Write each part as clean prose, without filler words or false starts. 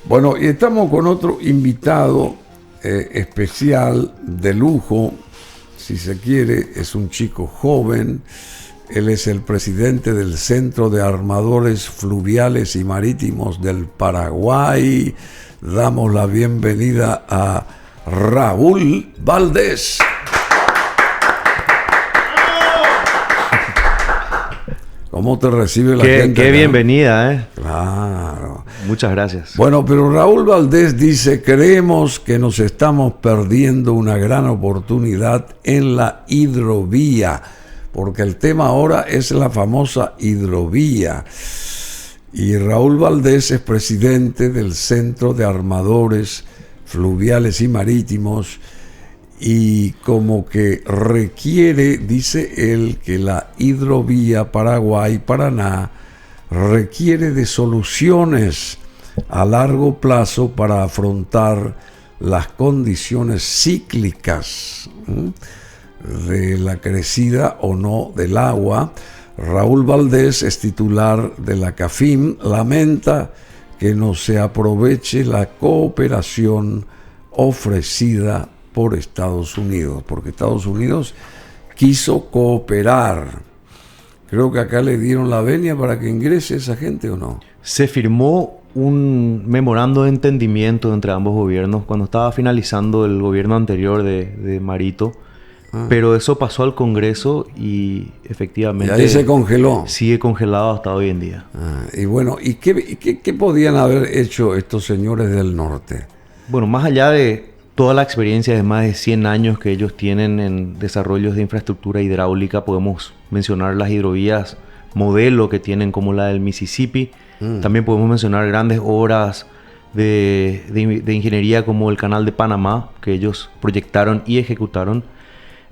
Bueno, y estamos con otro invitado especial, de lujo, si se quiere. Es un chico joven. Él es el presidente del Centro de Armadores Fluviales y Marítimos del Paraguay. Damos la bienvenida a Raúl Valdés. ¿Cómo te recibe la gente? Qué bienvenida, ¿eh? Claro. Muchas gracias. Bueno, pero Raúl Valdés dice: creemos que nos estamos perdiendo una gran oportunidad en la hidrovía, porque el tema ahora es la famosa hidrovía. Y Raúl Valdés es presidente del Centro de Armadores Fluviales y Marítimos, y como que requiere, dice él, que la hidrovía Paraguay-Paraná requiere de soluciones a largo plazo para afrontar las condiciones cíclicas de la crecida o no del agua. Raúl Valdés es titular de la CAFIM, lamenta que no se aproveche la cooperación ofrecida por Estados Unidos, porque Estados Unidos quiso cooperar. Creo que acá le dieron la venia para que ingrese esa gente, ¿o no? Se firmó un memorando de entendimiento entre ambos gobiernos cuando estaba finalizando el gobierno anterior de Marito. Pero eso pasó al Congreso y efectivamente... Y ahí se congeló. Sigue congelado hasta hoy en día. Y bueno, ¿y qué podían haber hecho estos señores del norte? Bueno, más allá de toda la experiencia de más de 100 años que ellos tienen en desarrollos de infraestructura hidráulica, podemos mencionar las hidrovías modelo que tienen, como la del Mississippi. También podemos mencionar grandes obras de ingeniería como el Canal de Panamá, que ellos proyectaron y ejecutaron.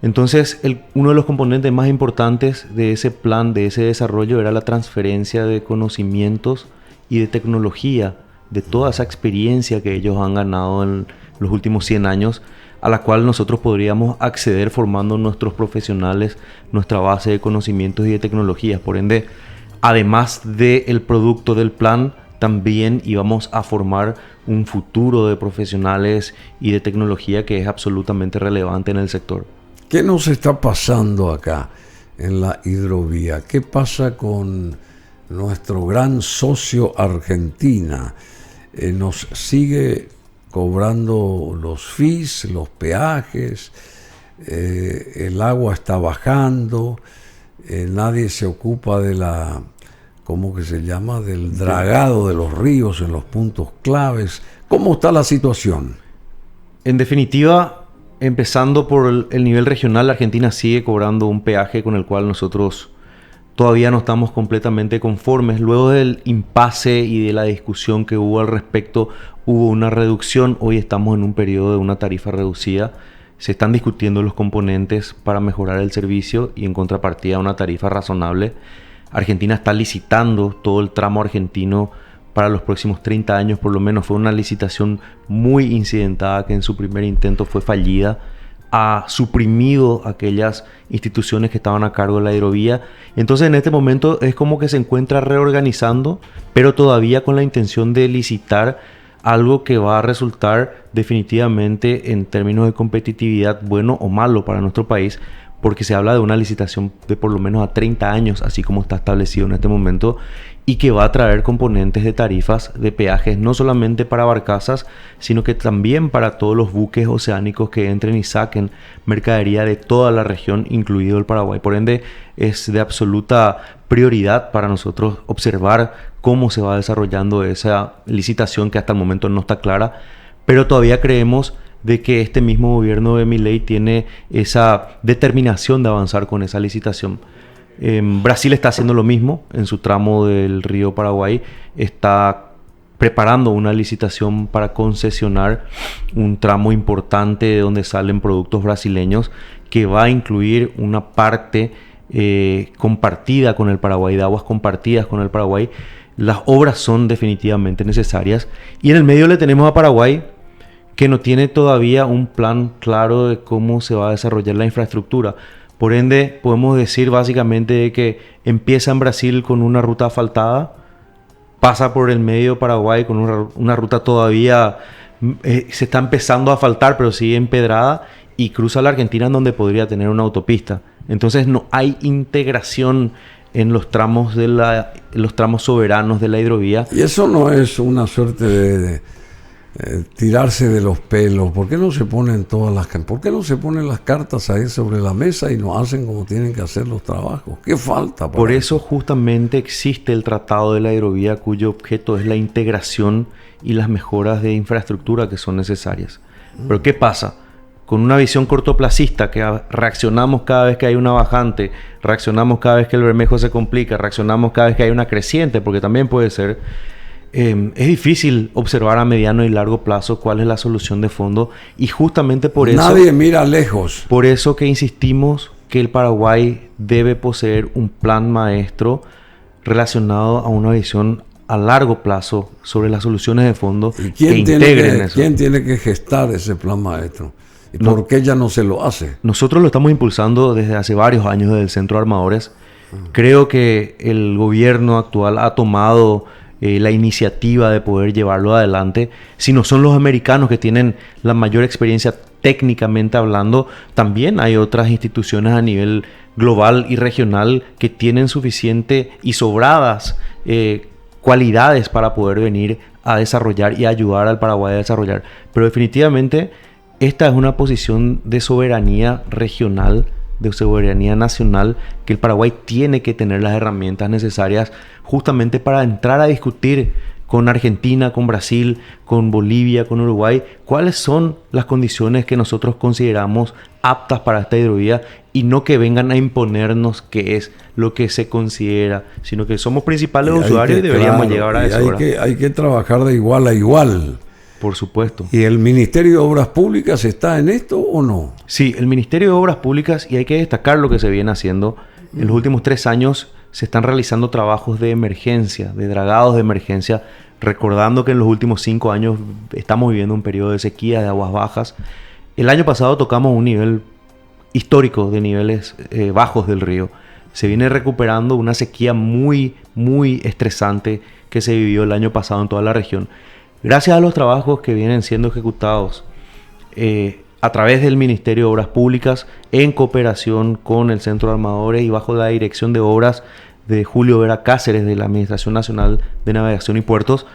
Entonces, uno de los componentes más importantes de ese plan, de ese desarrollo, era la transferencia de conocimientos y de tecnología, de toda esa experiencia que ellos han ganado en los últimos 100 años, a la cual nosotros podríamos acceder formando nuestros profesionales, nuestra base de conocimientos y de tecnologías. Por ende, además del producto del plan, también íbamos a formar un futuro de profesionales y de tecnología que es absolutamente relevante en el sector. ¿Qué nos está pasando acá en la hidrovía? ¿Qué pasa con nuestro gran socio Argentina? Nos sigue cobrando los fees, los peajes, el agua está bajando, nadie se ocupa de la, ¿cómo que se llama?, del dragado de los ríos en los puntos claves. ¿Cómo está la situación? En definitiva, empezando por el nivel regional, Argentina sigue cobrando un peaje con el cual nosotros todavía no estamos completamente conformes. Luego del impasse y de la discusión que hubo al respecto, hubo una reducción. Hoy estamos en un periodo de una tarifa reducida. Se están discutiendo los componentes para mejorar el servicio y en contrapartida una tarifa razonable. Argentina está licitando todo el tramo argentino para los próximos 30 años por lo menos. Fue una licitación muy incidentada que en su primer intento fue fallida. Ha suprimido aquellas instituciones que estaban a cargo de la hidrovía. Entonces en este momento es como que se encuentra reorganizando, pero todavía con la intención de licitar algo que va a resultar definitivamente en términos de competitividad bueno o malo para nuestro país, porque se habla de una licitación de por lo menos a 30 años, así como está establecido en este momento, y que va a traer componentes de tarifas de peajes no solamente para barcazas, sino que también para todos los buques oceánicos que entren y saquen mercadería de toda la región, incluido el Paraguay. Por ende, es de absoluta prioridad para nosotros observar cómo se va desarrollando esa licitación que hasta el momento no está clara, pero todavía creemos de que este mismo gobierno de Milei tiene esa determinación de avanzar con esa licitación. Brasil está haciendo lo mismo en su tramo del río Paraguay. Está preparando una licitación para concesionar un tramo importante de donde salen productos brasileños, que va a incluir una parte compartida con el Paraguay, de aguas compartidas con el Paraguay. Las obras son definitivamente necesarias. Y en el medio le tenemos a Paraguay, que no tiene todavía un plan claro de cómo se va a desarrollar la infraestructura. Por ende, podemos decir básicamente que empieza en Brasil con una ruta asfaltada, pasa por el medio de Paraguay con una ruta todavía se está empezando a asfaltar, pero sigue empedrada, y cruza la Argentina, en donde podría tener una autopista. Entonces no hay integración en los tramos los tramos soberanos de la hidrovía. Y eso no es una suerte de tirarse de los pelos. ¿Por qué no se ponen las cartas ahí sobre la mesa y no hacen como tienen que hacer los trabajos? ¿Qué falta? Por eso justamente existe el Tratado de la Hidrovía, cuyo objeto es la integración y las mejoras de infraestructura que son necesarias. Pero ¿qué pasa? Con una visión cortoplacista, que reaccionamos cada vez que hay una bajante, reaccionamos cada vez que el Bermejo se complica, reaccionamos cada vez que hay una creciente, porque también puede ser, es difícil observar a mediano y largo plazo cuál es la solución de fondo, y justamente por eso... Nadie mira lejos. Por eso que insistimos que el Paraguay debe poseer un plan maestro relacionado a una visión a largo plazo sobre las soluciones de fondo que integren eso. ¿Quién tiene que gestar ese plan maestro? ¿Y por qué ya no se lo hace? Nosotros lo estamos impulsando desde hace varios años desde el Centro de Armadores. Creo que el gobierno actual ha tomado la iniciativa de poder llevarlo adelante. Si no son los americanos que tienen la mayor experiencia técnicamente hablando, también hay otras instituciones a nivel global y regional que tienen suficiente y sobradas cualidades para poder venir a desarrollar y ayudar al Paraguay a desarrollar. Pero definitivamente esta es una posición de soberanía regional, de soberanía nacional, que el Paraguay tiene que tener las herramientas necesarias justamente para entrar a discutir con Argentina, con Brasil, con Bolivia, con Uruguay, cuáles son las condiciones que nosotros consideramos aptas para esta hidrovía, y no que vengan a imponernos qué es lo que se considera, sino que somos principales usuarios y deberíamos llegar a eso. Hay que trabajar de igual a igual. Por supuesto. ¿Y el Ministerio de Obras Públicas está en esto o no? Sí, el Ministerio de Obras Públicas, y hay que destacar lo que se viene haciendo. En los últimos 3 años se están realizando trabajos de emergencia, de dragados de emergencia, recordando que en los últimos 5 años estamos viviendo un periodo de sequía, de aguas bajas. El año pasado tocamos un nivel histórico de niveles bajos del río. Se viene recuperando una sequía muy, muy estresante que se vivió el año pasado en toda la región. Gracias a los trabajos que vienen siendo ejecutados a través del Ministerio de Obras Públicas, en cooperación con el Centro de Armadores y bajo la dirección de obras de Julio Vera Cáceres de la Administración Nacional de Navegación y Puertos,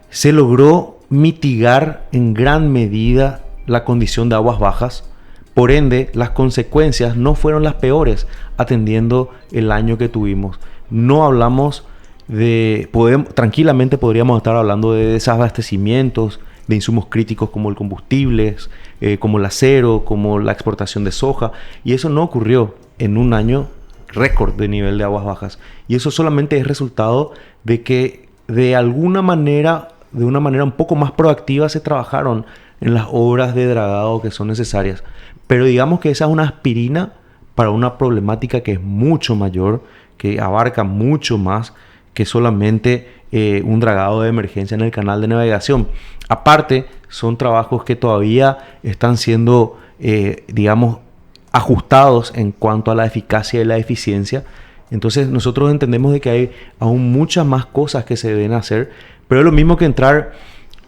se logró mitigar en gran medida la condición de aguas bajas. Por ende, las consecuencias no fueron las peores atendiendo el año que tuvimos. No hablamos tranquilamente podríamos estar hablando de desabastecimientos de insumos críticos como el combustible, como el acero, como la exportación de soja, y eso no ocurrió en un año récord de nivel de aguas bajas, y eso solamente es resultado de que de una manera un poco más proactiva se trabajaron en las obras de dragado que son necesarias. Pero digamos que esa es una aspirina para una problemática que es mucho mayor, que abarca mucho más que solamente un dragado de emergencia en el canal de navegación. Aparte, son trabajos que todavía están siendo, ajustados en cuanto a la eficacia y la eficiencia. Entonces, nosotros entendemos de que hay aún muchas más cosas que se deben hacer, pero es lo mismo que entrar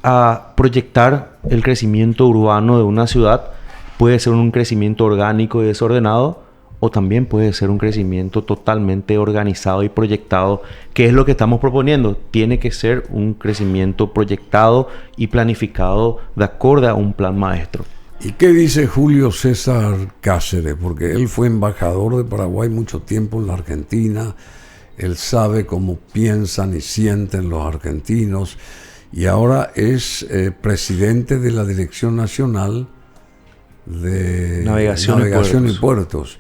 a proyectar el crecimiento urbano de una ciudad. Puede ser un crecimiento orgánico y desordenado, o también puede ser un crecimiento totalmente organizado y proyectado, que es lo que estamos proponiendo. Tiene que ser un crecimiento proyectado y planificado de acuerdo a un plan maestro. ¿Y qué dice Julio César Cáceres? Porque él fue embajador de Paraguay mucho tiempo en la Argentina. Él sabe cómo piensan y sienten los argentinos. Y ahora es presidente de la Dirección Nacional de Navegación y Puertos.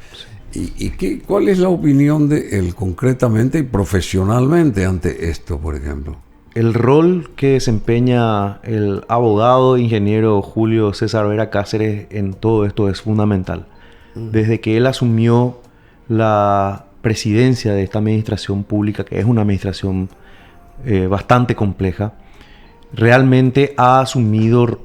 ¿Y cuál es la opinión de él concretamente y profesionalmente ante esto, por ejemplo? El rol que desempeña el abogado ingeniero Julio César Vera Cáceres en todo esto es fundamental. Desde que él asumió la presidencia de esta administración pública, que es una administración bastante compleja, realmente ha asumido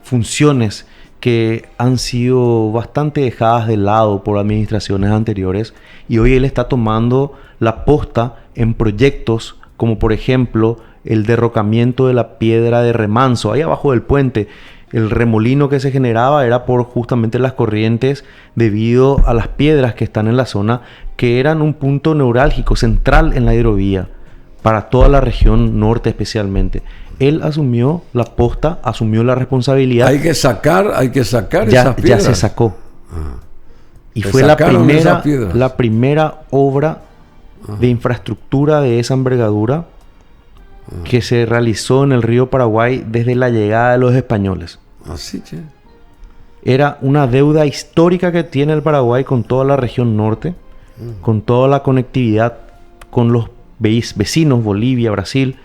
funciones que han sido bastante dejadas de lado por administraciones anteriores, y hoy él está tomando la posta en proyectos como por ejemplo el derrocamiento de la piedra de remanso, ahí abajo del puente. El remolino que se generaba era por justamente las corrientes debido a las piedras que están en la zona, que eran un punto neurálgico, central en la hidrovía, para toda la región norte especialmente. Él asumió la posta, asumió la responsabilidad. Hay que sacar esas piedras. Ya se sacó. Y fue la primera obra de infraestructura de esa envergadura que se realizó en el río Paraguay desde la llegada de los españoles. Así, che. Era una deuda histórica que tiene el Paraguay con toda la región norte, con toda la conectividad con los vecinos, Bolivia, Brasil,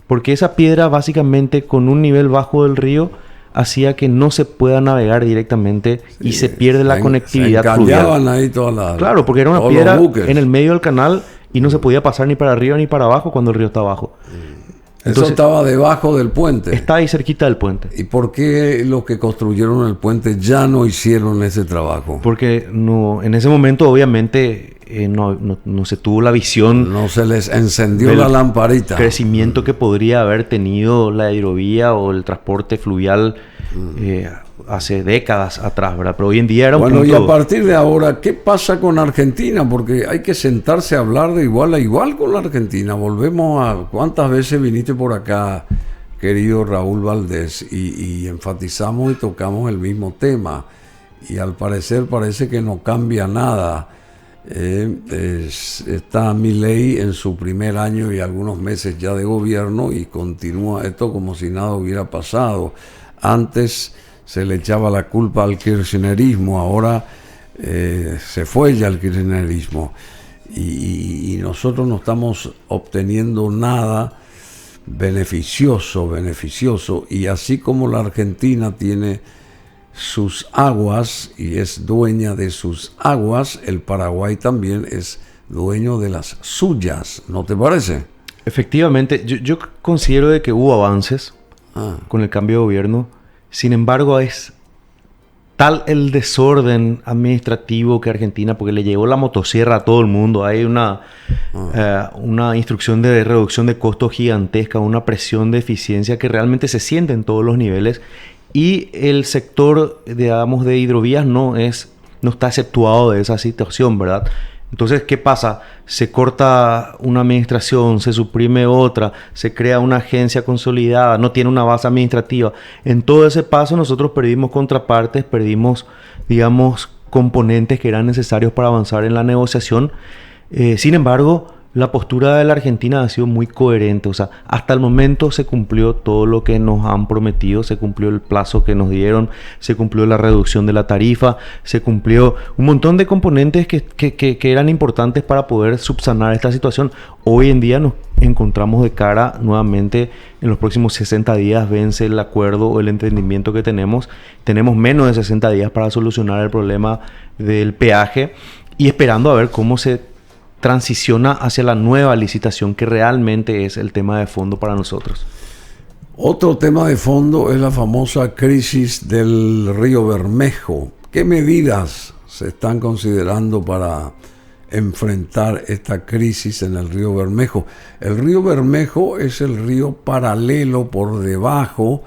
porque esa piedra básicamente con un nivel bajo del río hacía que no se pueda navegar directamente y se pierde la conectividad fluvial. Ahí todas claro, porque era una piedra en el medio del canal y no se podía pasar ni para arriba ni para abajo cuando el río está abajo. Entonces, eso estaba debajo del puente. Está ahí cerquita del puente. ¿Y por qué los que construyeron el puente ya no hicieron ese trabajo? Porque no, en ese momento obviamente no se tuvo la visión. No se les encendió la lamparita. Crecimiento que podría haber tenido la hidrovía o el transporte fluvial hace décadas atrás, ¿verdad? Pero hoy en día era un punto... Bueno, y a partir de ahora, ¿qué pasa con Argentina? Porque hay que sentarse a hablar de igual a igual con la Argentina. Volvemos a... ¿Cuántas veces viniste por acá, querido Raúl Valdés? Y enfatizamos y tocamos el mismo tema. Y al parecer parece que no cambia nada. Está Milei en su primer año y algunos meses ya de gobierno y continúa esto como si nada hubiera pasado. Antes se le echaba la culpa al kirchnerismo, ahora se fue ya el kirchnerismo y nosotros no estamos obteniendo nada beneficioso, y así como la Argentina tiene sus aguas y es dueña de sus aguas, el Paraguay también es dueño de las suyas, ¿no te parece? Efectivamente, yo considero de que hubo avances con el cambio de gobierno. Sin embargo, es tal el desorden administrativo que Argentina, porque le llegó la motosierra a todo el mundo. Hay una instrucción de reducción de costos gigantesca, una presión de eficiencia que realmente se siente en todos los niveles. Y el sector, digamos, de hidrovías no está exceptuado de esa situación, ¿verdad? Entonces, ¿qué pasa? Se corta una administración, se suprime otra, se crea una agencia consolidada, no tiene una base administrativa. En todo ese paso nosotros perdimos contrapartes, perdimos, digamos, componentes que eran necesarios para avanzar en la negociación. Sin embargo, la postura de la Argentina ha sido muy coherente. O sea, hasta el momento se cumplió todo lo que nos han prometido, se cumplió el plazo que nos dieron, se cumplió la reducción de la tarifa, se cumplió un montón de componentes que eran importantes para poder subsanar esta situación. Hoy en día nos encontramos de cara nuevamente, en los próximos 60 días vence el acuerdo o el entendimiento que tenemos. Tenemos menos de 60 días para solucionar el problema del peaje y esperando a ver cómo se transiciona hacia la nueva licitación, que realmente es el tema de fondo para nosotros. Otro tema de fondo es la famosa crisis del río Bermejo. ¿Qué medidas se están considerando para enfrentar esta crisis en el río Bermejo? El río Bermejo es el río paralelo por debajo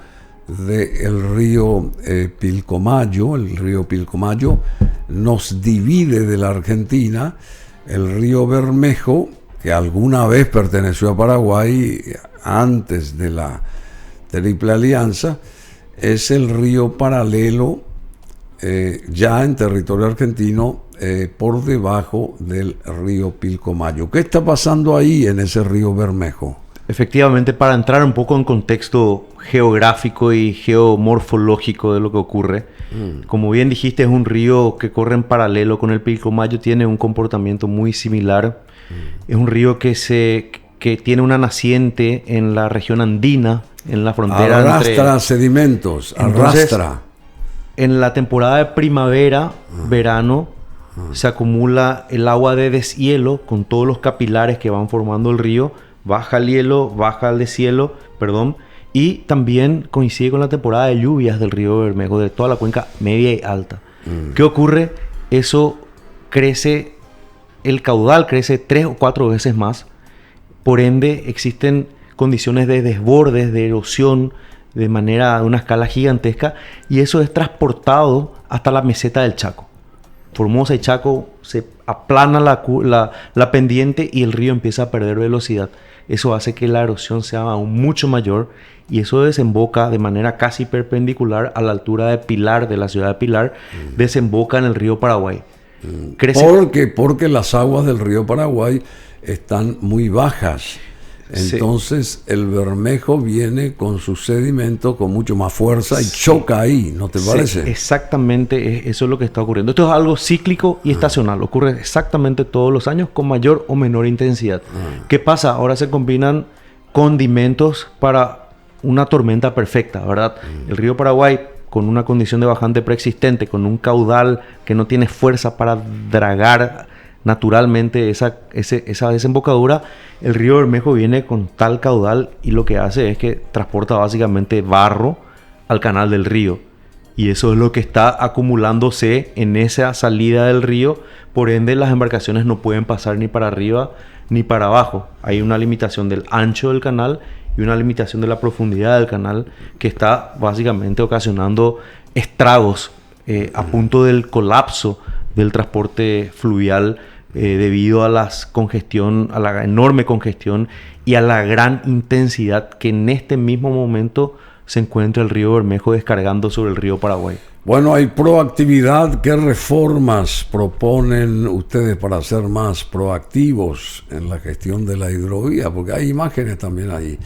del río Pilcomayo. El río Pilcomayo nos divide de la Argentina. El río Bermejo, que alguna vez perteneció a Paraguay antes de la Triple Alianza, es el río paralelo ya en territorio argentino por debajo del río Pilcomayo. ¿Qué está pasando ahí en ese río Bermejo? Efectivamente, para entrar un poco en contexto geográfico y geomorfológico de lo que ocurre, como bien dijiste, es un río que corre en paralelo con el Pilcomayo, tiene un comportamiento muy similar. Es un río que tiene una naciente en la región andina, en la frontera arrastra sedimentos, arrastra. En la temporada de primavera, verano, se acumula el agua de deshielo con todos los capilares que van formando el río. Baja el hielo, baja el deshielo, y también coincide con la temporada de lluvias del río Bermejo, de toda la cuenca media y alta. ¿Qué ocurre? Eso crece, el caudal crece 3 o 4 veces más. Por ende, existen condiciones de desbordes, de erosión, de una escala gigantesca, y eso es transportado hasta la meseta del Chaco. Formosa y Chaco se aplana la pendiente y el río empieza a perder velocidad. Eso hace que la erosión sea aún mucho mayor y eso desemboca de manera casi perpendicular a la altura de Pilar, de la ciudad de Pilar, desemboca en el río Paraguay. Porque las aguas del río Paraguay están muy bajas. Entonces el Bermejo viene con su sedimento con mucho más fuerza y choca ahí, ¿no te parece? Exactamente, eso es lo que está ocurriendo. Esto es algo cíclico y estacional, ocurre exactamente todos los años con mayor o menor intensidad. ¿Qué pasa? Ahora se combinan condimentos para una tormenta perfecta, ¿verdad? El río Paraguay, con una condición de bajante preexistente, con un caudal que no tiene fuerza para dragar naturalmente esa desembocadura, el río Bermejo viene con tal caudal y lo que hace es que transporta básicamente barro al canal del río. Y eso es lo que está acumulándose en esa salida del río. Por ende, las embarcaciones no pueden pasar ni para arriba ni para abajo. Hay una limitación del ancho del canal y una limitación de la profundidad del canal que está básicamente ocasionando estragos a punto del colapso del transporte fluvial debido a la enorme congestión y a la gran intensidad que en este mismo momento se encuentra el río Bermejo descargando sobre el río Paraguay. Bueno, hay proactividad. ¿Qué reformas proponen ustedes para ser más proactivos en la gestión de la hidrovía? Porque hay imágenes también ahí.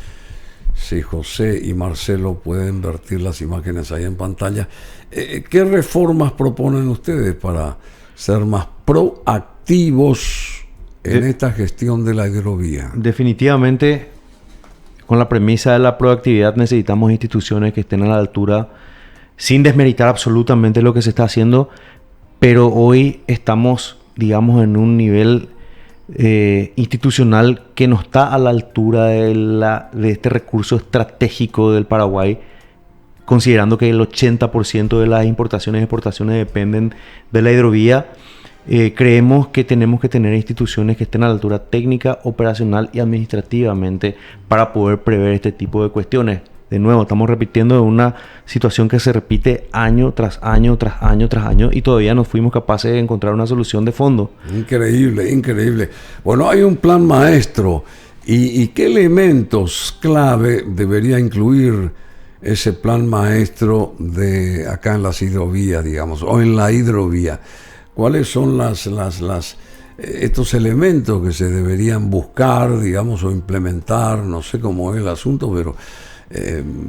Si José y Marcelo pueden vertir las imágenes ahí en pantalla. ¿Qué reformas proponen ustedes para ser más proactivos en esta gestión de la hidrovía? Definitivamente, con la premisa de la proactividad necesitamos instituciones que estén a la altura, sin desmeritar absolutamente lo que se está haciendo, pero hoy estamos, digamos, en un nivel institucional que no está a la altura de este recurso estratégico del Paraguay, considerando que el 80% de las importaciones y exportaciones dependen de la hidrovía. Creemos que tenemos que tener instituciones que estén a la altura técnica, operacional y administrativamente para poder prever este tipo de cuestiones. De nuevo, estamos repitiendo una situación que se repite año tras año, tras año, tras año, y todavía no fuimos capaces de encontrar una solución de fondo. Increíble, increíble. Bueno, hay un plan maestro. ¿Y qué elementos clave debería incluir ese plan maestro de acá en las hidrovías, digamos, o en la hidrovía? ¿Cuáles son estos elementos que se deberían buscar, digamos, o implementar? No sé cómo es el asunto, pero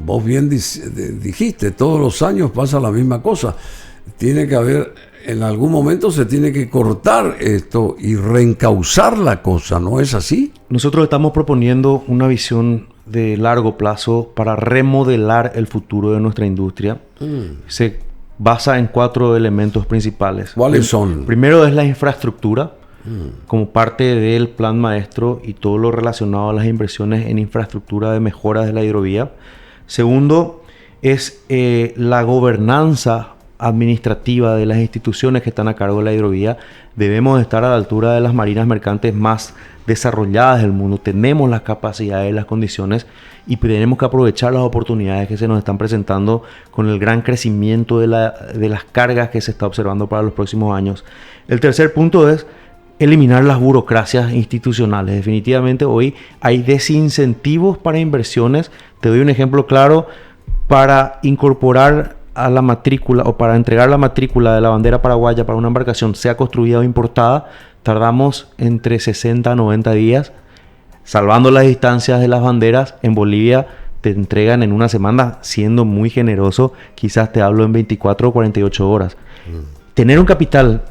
vos bien dijiste, todos los años pasa la misma cosa. Tiene que haber, en algún momento se tiene que cortar esto y reencauzar la cosa, ¿no es así? Nosotros estamos proponiendo una visión de largo plazo para remodelar el futuro de nuestra industria. Se basa en 4 elementos principales. ¿Cuáles son? Primero es la infraestructura, como parte del plan maestro y todo lo relacionado a las inversiones en infraestructura de mejoras de la hidrovía. Segundo es la gobernanza administrativa de las instituciones que están a cargo de la hidrovía. Debemos estar a la altura de las marinas mercantes más desarrolladas del mundo. Tenemos las capacidades, las condiciones y tenemos que aprovechar las oportunidades que se nos están presentando con el gran crecimiento de las cargas que se está observando para los próximos años. El tercer punto es eliminar las burocracias institucionales. Definitivamente hoy hay desincentivos para inversiones. Te doy un ejemplo claro. Para incorporar a la matrícula o para entregar la matrícula de la bandera paraguaya para una embarcación, sea construida o importada, tardamos entre 60 a 90 días. Salvando las distancias de las banderas, en Bolivia te entregan en una semana, siendo muy generoso, quizás te hablo en 24 o 48 horas. Tener un capital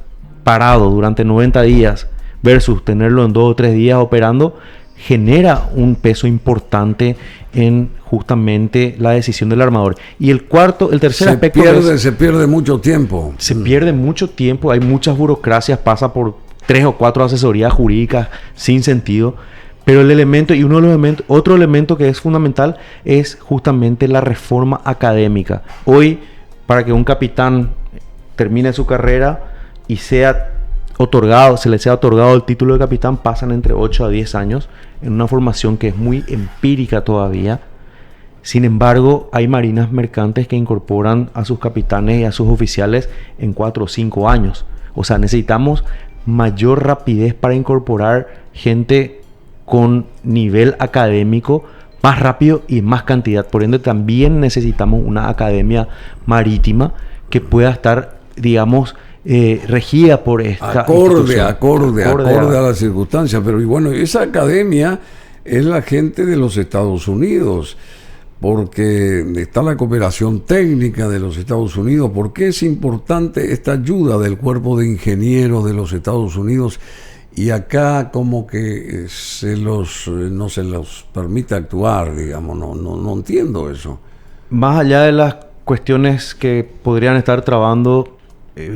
parado durante 90 días versus tenerlo en 2 o 3 días operando genera un peso importante en justamente la decisión del armador. Y el tercer aspecto se pierde mucho tiempo. Se pierde mucho tiempo, hay muchas burocracias, pasa por 3 o 4 asesorías jurídicas sin sentido. Pero el elemento, y otro elemento que es fundamental es justamente la reforma académica. Hoy, para que un capitán termine su carrera y sea se les sea otorgado el título de capitán, pasan entre 8 a 10 años en una formación que es muy empírica todavía. Sin embargo, hay marinas mercantes que incorporan a sus capitanes y a sus oficiales en 4 o 5 años. O sea, necesitamos mayor rapidez para incorporar gente con nivel académico más rápido y más cantidad. Por ende, también necesitamos una academia marítima que pueda estar, digamos, regida por esta acorde a las circunstancias. Pero y bueno, esa academia es la gente de los Estados Unidos, porque está la cooperación técnica de los Estados Unidos. ¿Por qué es importante esta ayuda del cuerpo de ingenieros de los Estados Unidos? Y acá como que no se los permite actuar, digamos. No entiendo eso. Más allá de las cuestiones que podrían estar trabando,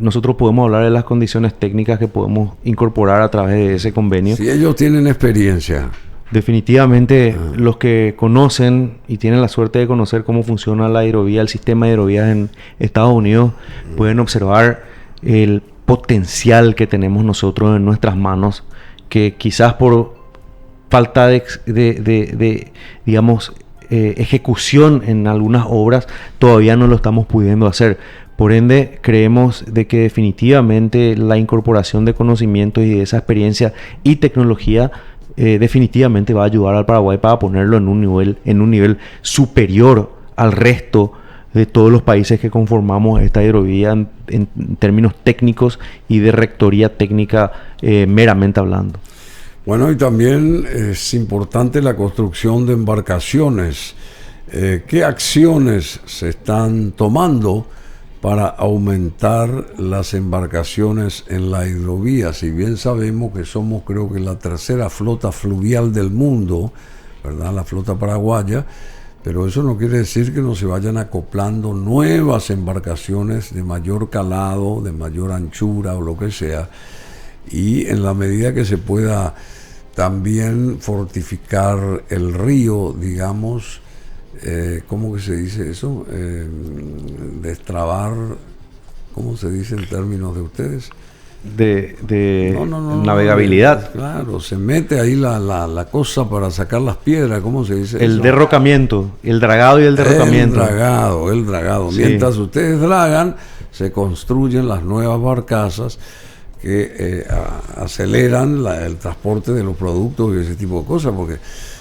nosotros podemos hablar de las condiciones técnicas que podemos incorporar a través de ese convenio. Si ellos tienen experiencia. Definitivamente los que conocen y tienen la suerte de conocer cómo funciona la hidrovía, el sistema de hidrovías en Estados Unidos, pueden observar el potencial que tenemos nosotros en nuestras manos, que quizás por falta de digamos, ejecución en algunas obras todavía no lo estamos pudiendo hacer. Por ende, creemos de que definitivamente la incorporación de conocimientos y de esa experiencia y tecnología definitivamente va a ayudar al Paraguay para ponerlo en un nivel superior al resto de todos los países que conformamos esta hidrovía en términos técnicos y de rectoría técnica meramente hablando. Bueno, y también es importante la construcción de embarcaciones. ¿Qué acciones se están tomando para aumentar las embarcaciones en la hidrovía? Si bien sabemos que somos, creo que, la tercera flota fluvial del mundo, ¿verdad? La flota paraguaya, pero eso no quiere decir que no se vayan acoplando nuevas embarcaciones de mayor calado, de mayor anchura o lo que sea, y en la medida que se pueda también fortificar el río, digamos, ¿cómo que se dice eso? Destrabar, ¿cómo se dice en términos de ustedes? De navegabilidad. Claro, se mete ahí la cosa para sacar las piedras, ¿cómo se dice el eso? Derrocamiento, el dragado y el derrocamiento. El dragado. Sí. Mientras ustedes dragan, se construyen las nuevas barcazas que aceleran el transporte de los productos y ese tipo de cosas, porque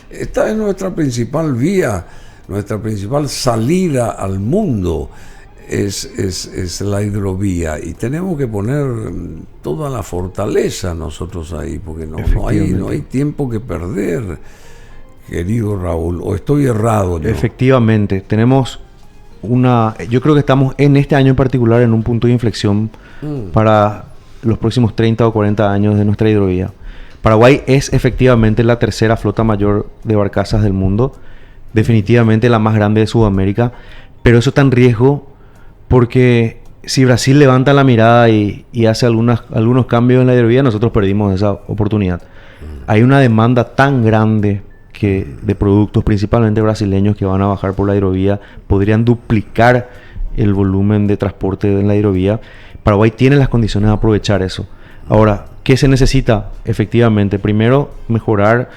esta es nuestra principal vía, nuestra principal salida al mundo. Es la hidrovía, y tenemos que poner toda la fortaleza nosotros ahí, porque no hay tiempo que perder, querido Raúl. ¿O estoy errado yo? Efectivamente, tenemos yo creo que estamos en este año en particular en un punto de inflexión para los próximos 30 o 40 años de nuestra hidrovía. Paraguay es efectivamente la tercera flota mayor de barcazas del mundo, definitivamente la más grande de Sudamérica, pero eso está en riesgo porque si Brasil levanta la mirada y hace algunos cambios en la hidrovía, nosotros perdimos esa oportunidad. Hay una demanda tan grande de productos, principalmente brasileños, que van a bajar por la hidrovía, podrían duplicar el volumen de transporte en la hidrovía. Paraguay tiene las condiciones de aprovechar eso. Ahora, ¿qué se necesita? Efectivamente, primero, mejorar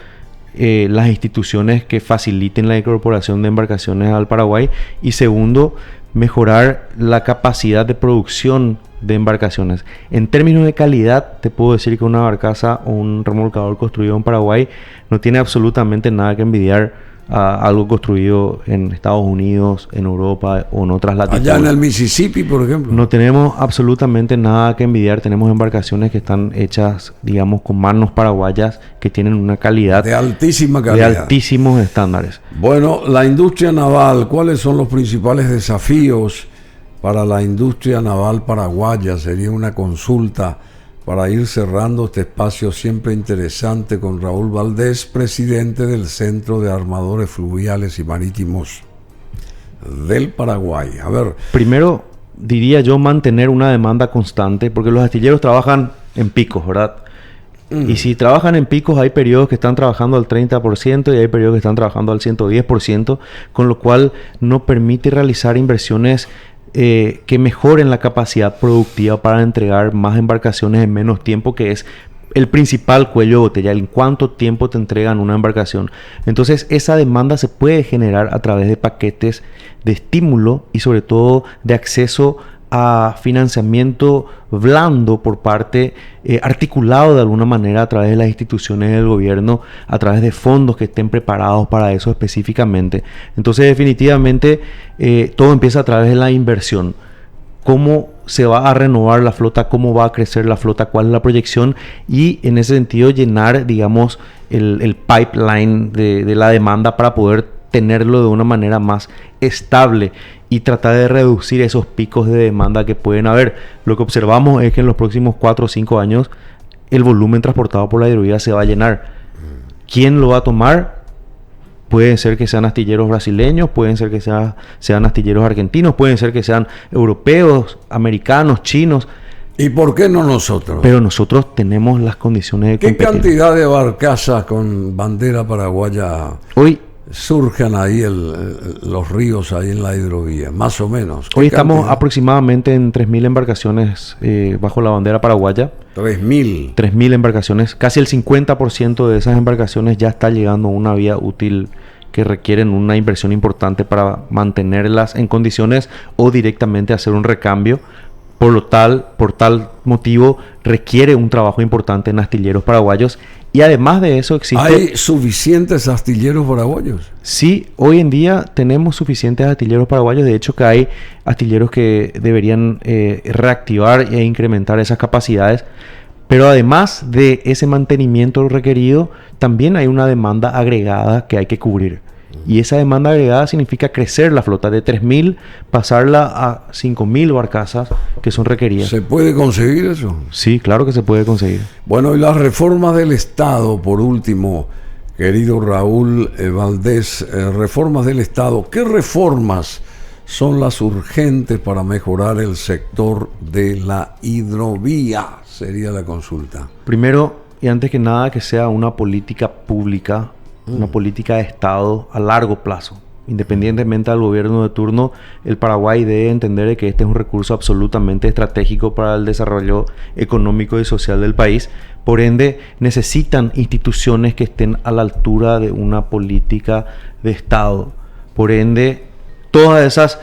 las instituciones que faciliten la incorporación de embarcaciones al Paraguay, y segundo, mejorar la capacidad de producción de embarcaciones. En términos de calidad, te puedo decir que una barcaza o un remolcador construido en Paraguay no tiene absolutamente nada que envidiar a algo construido en Estados Unidos, en Europa o en otras latitudes. Allá en el Mississippi, por ejemplo. No tenemos absolutamente nada que envidiar. Tenemos embarcaciones que están hechas, digamos, con manos paraguayas, que tienen una calidad de altísima calidad, de altísimos estándares. Bueno, la industria naval, ¿cuáles son los principales desafíos para la industria naval paraguaya? Sería una consulta para ir cerrando este espacio siempre interesante con Raúl Valdés, presidente del Centro de Armadores Fluviales y Marítimos del Paraguay. A ver. Primero, diría yo mantener una demanda constante, porque los astilleros trabajan en picos, ¿verdad? Y si trabajan en picos, hay periodos que están trabajando al 30% y hay periodos que están trabajando al 110%, con lo cual no permite realizar inversiones que mejoren la capacidad productiva para entregar más embarcaciones en menos tiempo, que es el principal cuello de botella, en cuánto tiempo te entregan una embarcación. Entonces esa demanda se puede generar a través de paquetes de estímulo y sobre todo de acceso a financiamiento blando por parte, articulado de alguna manera a través de las instituciones del gobierno, a través de fondos que estén preparados para eso específicamente. Entonces definitivamente todo empieza a través de la inversión. ¿Cómo se va a renovar la flota? ¿Cómo va a crecer la flota? ¿Cuál es la proyección? Y en ese sentido llenar, digamos, el pipeline de la demanda para poder tenerlo de una manera más estable y tratar de reducir esos picos de demanda que pueden haber. Lo que observamos es que en los próximos 4 o 5 años el volumen transportado por la hidrovía se va a llenar. ¿Quién lo va a tomar? Pueden ser que sean astilleros brasileños, pueden ser que sean astilleros argentinos, pueden ser que sean europeos, americanos, chinos. ¿Y por qué no nosotros? Pero nosotros tenemos las condiciones de ¿Qué competir. cantidad de barcazas con bandera paraguaya Hoy surgen ahí los ríos ahí en la hidrovía? Más o menos. Hoy estamos aproximadamente en 3.000 embarcaciones bajo la bandera paraguaya. 3.000. 3.000 embarcaciones. Casi el 50% de esas embarcaciones ya está llegando a una vía útil que requieren una inversión importante para mantenerlas en condiciones o directamente hacer un recambio. Por tal motivo requiere un trabajo importante en astilleros paraguayos. Y además de eso existe... ¿Hay suficientes astilleros paraguayos? Sí, hoy en día tenemos suficientes astilleros paraguayos. De hecho, que hay astilleros que deberían reactivar e incrementar esas capacidades. Pero además de ese mantenimiento requerido, también hay una demanda agregada que hay que cubrir. Y esa demanda agregada significa crecer la flota de 3.000, pasarla a 5.000 barcazas que son requeridas. ¿Se puede conseguir eso? Sí, claro que se puede conseguir. Bueno, y las reformas del Estado, por último, querido Raúl Valdés, reformas del Estado. ¿Qué reformas son las urgentes para mejorar el sector de la hidrovía? Sería la consulta. Primero, y antes que nada, que sea una política pública, una política de Estado a largo plazo. Independientemente del gobierno de turno, el Paraguay debe entender que este es un recurso absolutamente estratégico para el desarrollo económico y social del país. Por ende, necesitan instituciones que estén a la altura de una política de Estado. Por ende, todas esas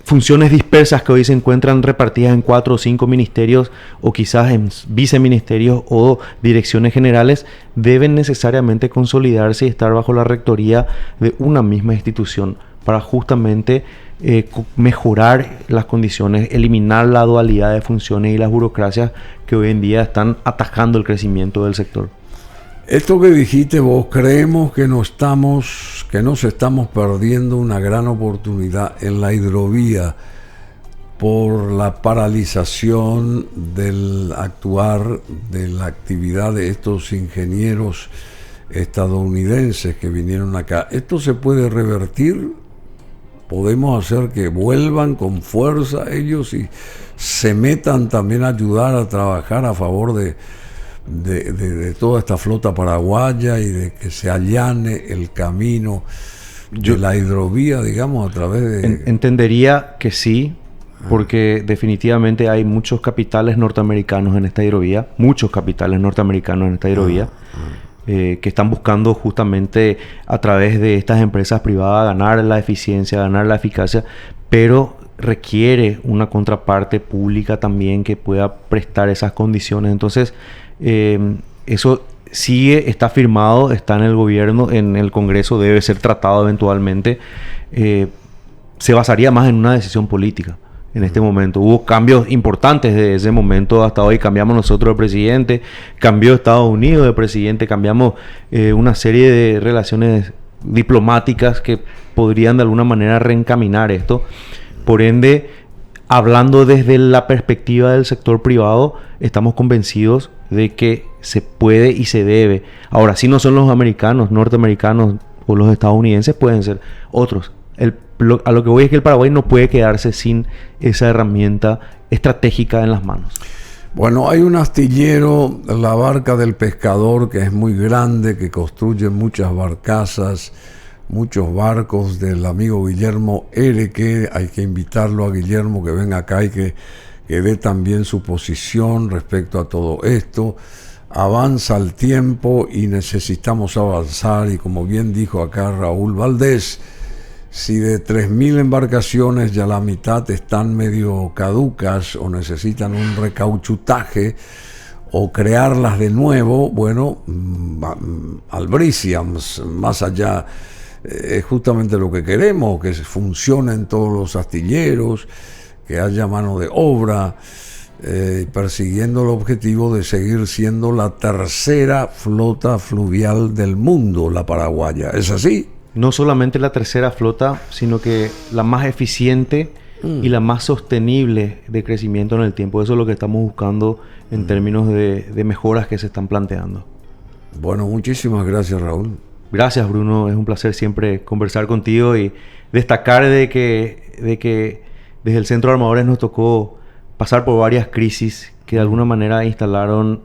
funciones dispersas que hoy se encuentran repartidas en 4 o 5 ministerios o quizás en viceministerios o direcciones generales deben necesariamente consolidarse y estar bajo la rectoría de una misma institución para justamente mejorar las condiciones, eliminar la dualidad de funciones y las burocracias que hoy en día están atajando el crecimiento del sector. Esto que dijiste vos, creemos que nos estamos perdiendo una gran oportunidad en la hidrovía por la paralización del actuar de la actividad de estos ingenieros estadounidenses que vinieron acá. ¿Esto se puede revertir? ¿Podemos hacer que vuelvan con fuerza ellos y se metan también a ayudar a trabajar a favor de toda esta flota paraguaya y de que se allane el camino de la hidrovía, digamos, a través de... Entendería que sí, porque definitivamente hay muchos capitales norteamericanos en esta hidrovía, que están buscando justamente a través de estas empresas privadas ganar la eficiencia, ganar la eficacia, pero requiere una contraparte pública también que pueda prestar esas condiciones. Entonces, eso está firmado, está en el gobierno, en el Congreso, debe ser tratado eventualmente. Se basaría más en una decisión política en este momento. Hubo cambios importantes desde ese momento hasta hoy. Cambiamos nosotros de presidente, cambió Estados Unidos de presidente, cambiamos una serie de relaciones diplomáticas que podrían de alguna manera reencaminar esto. Por ende, hablando desde la perspectiva del sector privado, estamos convencidos de que se puede y se debe. Ahora, si no son los americanos, norteamericanos o los estadounidenses, pueden ser otros. A lo que voy es que el Paraguay no puede quedarse sin esa herramienta estratégica en las manos. Bueno, hay un astillero, la Barca del Pescador, que es muy grande, que construye muchas barcazas, muchos barcos del amigo Guillermo Ereque. Hay que invitarlo a Guillermo que venga acá y que dé también su posición respecto a todo esto. Avanza el tiempo y necesitamos avanzar, y como bien dijo acá Raúl Valdés, si de 3.000 embarcaciones ya la mitad están medio caducas o necesitan un recauchutaje o crearlas de nuevo, bueno, albricias, más allá, es justamente lo que queremos, que funcionen todos los astilleros, que haya mano de obra, persiguiendo el objetivo de seguir siendo la tercera flota fluvial del mundo, la paraguaya. ¿Es así? No solamente la tercera flota, sino que la más eficiente y la más sostenible de crecimiento en el tiempo. Eso es lo que estamos buscando en términos de mejoras que se están planteando. Bueno, muchísimas gracias, Raúl. Gracias, Bruno. Es un placer siempre conversar contigo y destacar de que desde el Centro de Armadores nos tocó pasar por varias crisis que de alguna manera instalaron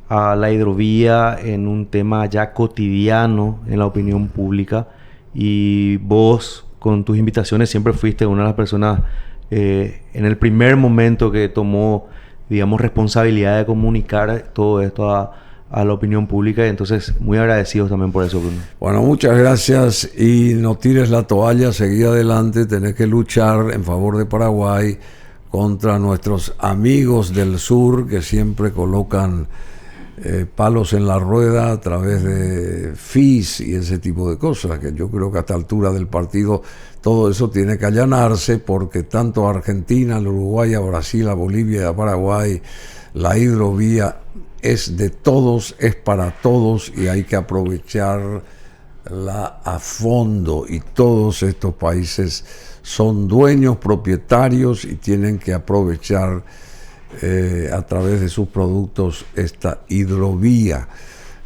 a la hidrovía en un tema ya cotidiano en la opinión pública, y vos con tus invitaciones siempre fuiste una de las personas en el primer momento que tomó, digamos, responsabilidad de comunicar todo esto a la opinión pública, y entonces muy agradecidos también por eso, Bruno. Bueno, muchas gracias, y no tires la toalla, seguí adelante, tenés que luchar en favor de Paraguay contra nuestros amigos del sur que siempre colocan palos en la rueda a través de FIS y ese tipo de cosas, que yo creo que a esta altura del partido todo eso tiene que allanarse, porque tanto a Argentina, a Uruguay, a Brasil, a Bolivia y a Paraguay, la hidrovía es de todos, es para todos, y hay que aprovecharla a fondo, y todos estos países son dueños, propietarios, y tienen que aprovechar a través de sus productos esta hidrovía.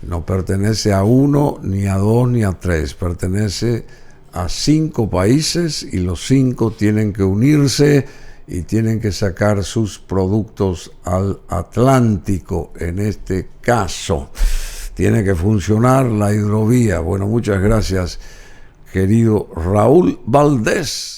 No pertenece a uno, ni a dos, ni a tres, pertenece a 5 países, y los 5 tienen que unirse y tienen que sacar sus productos al Atlántico. En este caso tiene que funcionar la hidrovía. Bueno, muchas gracias, querido Raúl Valdés.